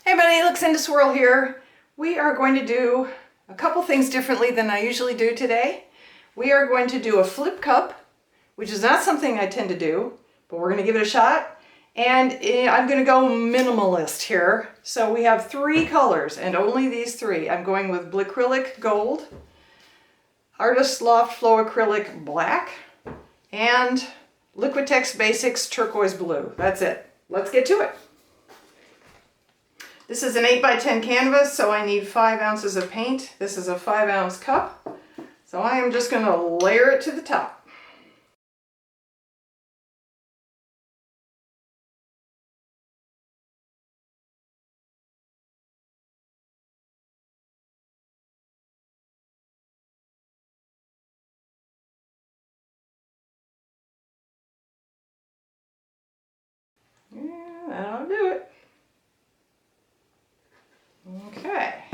Hey buddy, Luxinda Swirl here. We are going to do a couple things differently than I usually do today. We are going to do a flip cup, which is not something I tend to do, but we're going to give it a shot. And I'm going to go minimalist here. So we have three colors and only these three. I'm going with Acrylic Gold, Artist Loft Flow Acrylic Black, and Liquitex Basics Turquoise Blue. That's it. Let's get to it. This is an 8x10 canvas, so I need 5 ounces of paint. This is a 5-ounce cup, so I am just going to layer it to the top. Yeah, that'll do it. Okay.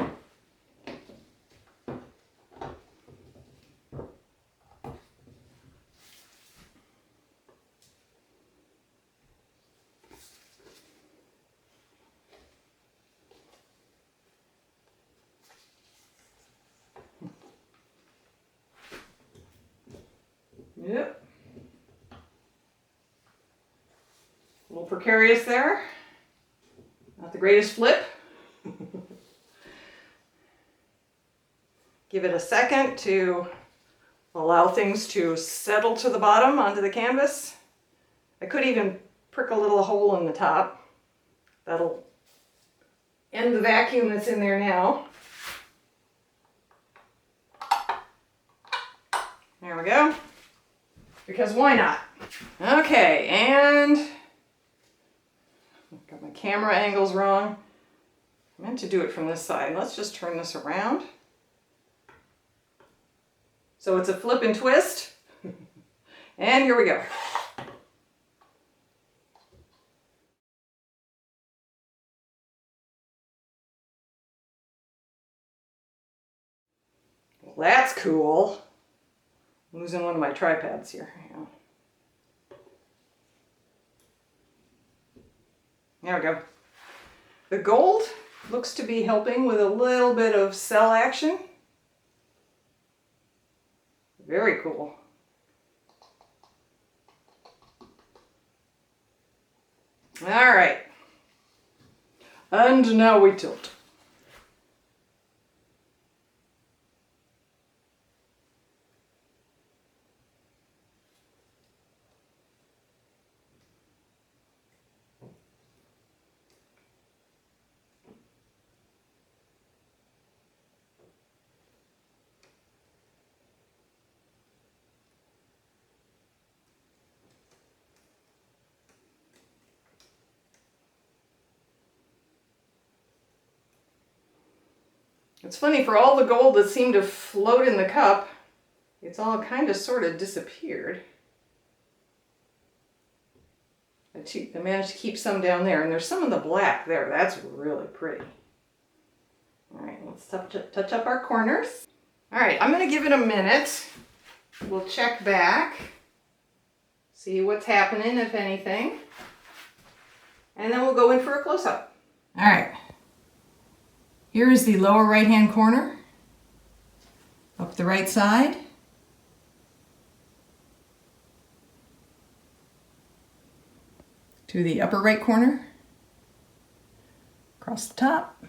Yep. A little precarious there. Not the greatest flip. Give it a second to allow things to settle to the bottom onto the canvas. I could even prick a little hole in the top. That'll end the vacuum that's in there now. There we go. Because why not? Okay, and got my camera angles wrong. I meant to do it from this side. Let's just turn this around. So it's a flip and twist. And here we go. Well, that's cool. I'm losing one of my tripods here. Hang on. There we go. The gold looks to be helping with a little bit of cell action. Very cool. All right. And now we tilt. It's funny, for all the gold that seemed to float in the cup, it's all kind of sort of disappeared. I managed to keep some down there, and there's some of the black there. That's really pretty. All right, let's touch up our corners. All right, I'm going to give it a minute. We'll check back, see what's happening, if anything, and then we'll go in for a close-up. All right. Here is the lower right-hand corner, up the right side, to the upper right corner, across the top,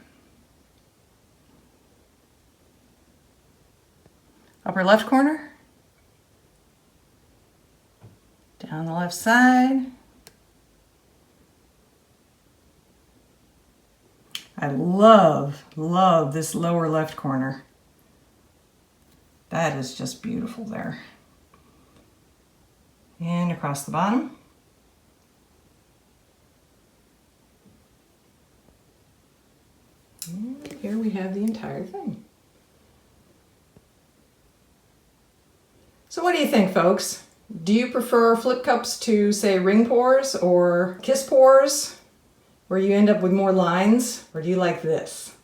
upper left corner, down the left side. I love this lower left corner. That is just beautiful there. And across the bottom. And here we have the entire thing. So what do you think, folks? Do you prefer flip cups to, say, ring pours or kiss pours, where you end up with more lines? Or do you like this?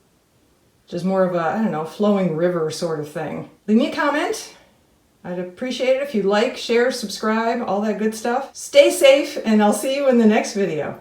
Just more of a, I don't know, flowing river sort of thing. Leave me a comment. I'd appreciate it if you like, share, subscribe, all that good stuff. Stay safe, and I'll see you in the next video.